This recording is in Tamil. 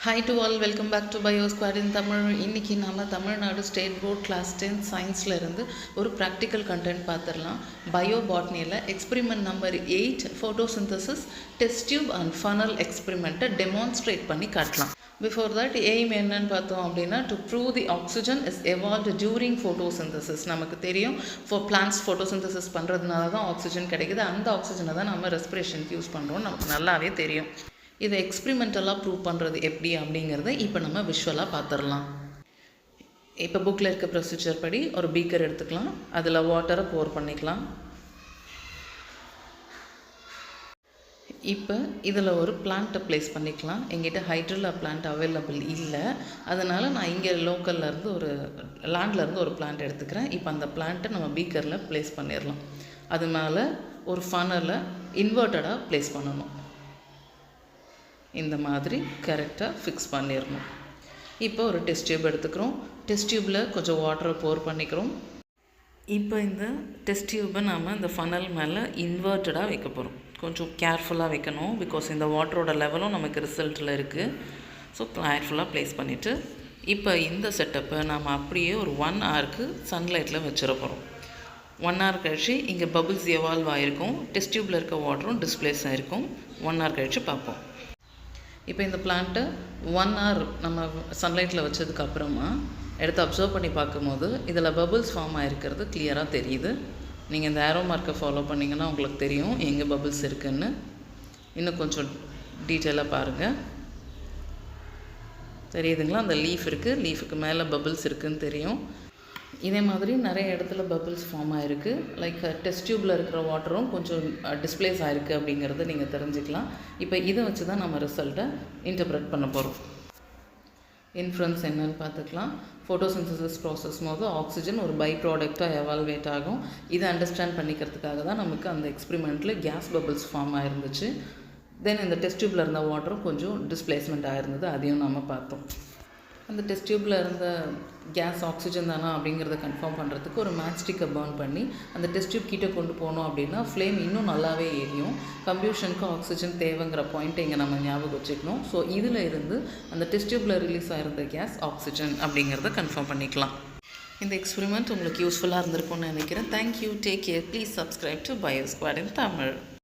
Hi to all, welcome back to Bio Squad in Tamil. இன்னைக்கு நாம தமிழ்நாடு ஸ்டேட் போர்ட் கிளாஸ் 10 சயின்ஸ்ல இருந்து ஒரு ப்ராக்டிக்கல் கண்டென்ட் பார்த்துடலாம். பயோ பாட்னியில் experiment number 8 photosynthesis test tube and funnel எக்ஸ்பெரிமெண்ட்டை டெமான்ஸ்ட்ரேட் பண்ணி காட்டலாம். பிஃபோர் தட் எய்ம் என்னன்னு பார்த்தோம் அப்படின்னா to prove the oxygen is evolved during photosynthesis. நமக்கு தெரியும் பிளான்ஸ் ஃபோட்டோசிந்தசிஸ் பண்ணுறதுனால தான் ஆக்சிஜன் கிடைக்குது. அந்த ஆக்சிஜனை தான் நம்ம ரெஸ்பிரேஷனுக்கு யூஸ் பண்ணுறோம், நமக்கு நல்லாவே தெரியும். இதை எக்ஸ்பிரிமெண்டலாக ப்ரூவ் பண்ணுறது எப்படி அப்படிங்கிறத இப்போ நம்ம விஷுவலாக பார்த்துடலாம். இப்போ புக்கில் இருக்க ப்ரொசீஜர் படி ஒரு பீக்கர் எடுத்துக்கலாம், அதில் வாட்டரை போர் பண்ணிக்கலாம். இப்போ இதில் ஒரு பிளான்ட்டை ப்ளேஸ் பண்ணிக்கலாம். எங்கிட்ட ஹைட்ரில்லா பிளான்ட் அவைலபிள் இல்லை, அதனால் நான் இங்கே லோக்கல்லேருந்து ஒரு லேண்ட்லேருந்து ஒரு பிளான்ட் எடுத்துக்கிறேன். இப்போ அந்த பிளான்ட்டை நம்ம பீக்கரில் ப்ளேஸ் பண்ணிடலாம். அது மேலே ஒரு ஃபனலை இன்வெர்ட்டடாக ப்ளேஸ் பண்ணணும். இந்த மாதிரி கரெக்டாக ஃபிக்ஸ் பண்ணிடணும். இப்போ ஒரு டெஸ்ட் டியூப் எடுத்துக்கிறோம். டெஸ்ட் டியூப்பில் கொஞ்சம் வாட்டரை போர் பண்ணிக்கிறோம். இப்போ இந்த டெஸ்ட் டியூப்பை நாம் இந்த ஃபனல் மேலே இன்வெர்ட்டடாக வைக்க போகிறோம். கொஞ்சம் கேர்ஃபுல்லாக வைக்கணும், பிகாஸ் இந்த வாட்டரோட லெவலும் நமக்கு ரிசல்ட்டில் இருக்குது. ஸோ கேர்ஃபுல்லாக ப்ளேஸ் பண்ணிவிட்டு இப்போ இந்த செட்டப்பை நாம் அப்படியே ஒரு 1 ஹவருக்கு சன்லைட்டில் வச்சிட போகிறோம். 1 ஹவர் கழிச்சு இங்கே பபுள்ஸ் எவால்வ் ஆகிருக்கும், டெஸ்ட் டியூப்பில் இருக்க வாட்டரும் டிஸ்பிளேஸ் ஆகிருக்கும். 1 ஹவர் கழிச்சு பார்ப்போம். இப்போ இந்த பிளான்ட்டை 1 ஹவர் நம்ம சன்லைட்டில் வச்சதுக்கப்புறமா எடுத்து அப்சர்வ் பண்ணி பார்க்கும்போது இதில் பபுள்ஸ் ஃபார்ம் ஆகிருக்கிறது கிளியராக தெரியுது. நீங்கள் இந்த ஏரோ மார்க்கை ஃபாலோ பண்ணிங்கன்னா உங்களுக்கு தெரியும் எங்கே பபுள்ஸ் இருக்குதுன்னு. இன்னும் கொஞ்சம் டீட்டெயிலாக பாருங்கள், தெரியுதுங்களா? அந்த லீஃப் இருக்குது, லீஃபுக்கு மேலே பபுள்ஸ் இருக்குதுன்னு தெரியும். இதே மாதிரி நிறைய இடத்துல பபுள்ஸ் ஃபார்ம் ஆகிருக்கு. லைக் டெஸ்ட் டியூப்பில் இருக்கிற வாட்டரும் கொஞ்சம் டிஸ்பிளேஸ் ஆகிருக்கு அப்படிங்கிறத நீங்கள் தெரிஞ்சுக்கலாம். இப்போ இதை வச்சு தான் நம்ம ரிசல்ட்டை இன்டர்பிரட் பண்ண போகிறோம். இன்ஃப்ளூயன்ஸ் என்னன்னு பார்த்துக்கலாம். ஃபோட்டோசிந்தசிஸ் ப்ராசஸ் போது ஆக்சிஜன் ஒரு பை ப்ராடக்டாக எவால்வேட் ஆகும். இதை அண்டர்ஸ்டாண்ட் பண்ணிக்கிறதுக்காக தான் நமக்கு அந்த எக்ஸ்பெரிமெண்ட்டில் கேஸ் பபுள்ஸ் ஃபார்ம் ஆகிருந்துச்சு. தென் இந்த டெஸ்ட் டியூப்பில் இருந்த வாட்டரும் கொஞ்சம் டிஸ்பிளேஸ்மெண்ட் ஆகிருந்தது, அதையும் நம்ம பார்த்தோம். அந்த டெஸ்ட் டியூப்பில் இருந்த கேஸ் ஆக்சிஜன் தானா அப்படிங்கிறத கன்ஃபார்ம் பண்ணுறதுக்கு ஒரு மேட்ச்ஸ்டிக்கை பர்ன் பண்ணி அந்த டெஸ்ட் டியூப் கிட்டே கொண்டு போனோம் அப்படின்னா ஃப்ளேம் இன்னும் நல்லாவே எரியும். கம்ப்யூஷனுக்கு ஆக்சிஜன் தேவைங்கிற பாயிண்ட்டை இங்கே நம்ம ஞாபகம் வச்சுக்கணும். ஸோ இதில் இருந்து அந்த டெஸ்ட் டியூப்பில் ரிலீஸ் ஆகிருந்த கேஸ் ஆக்சிஜன் அப்படிங்கிறத கன்ஃபார்ம் பண்ணிக்கலாம். இந்த எக்ஸ்பெரிமெண்ட் உங்களுக்கு யூஸ்ஃபுல்லாக இருந்திருக்கும்னு நினைக்கிறேன். Thank you, take care, please subscribe to bio squad in Tamil.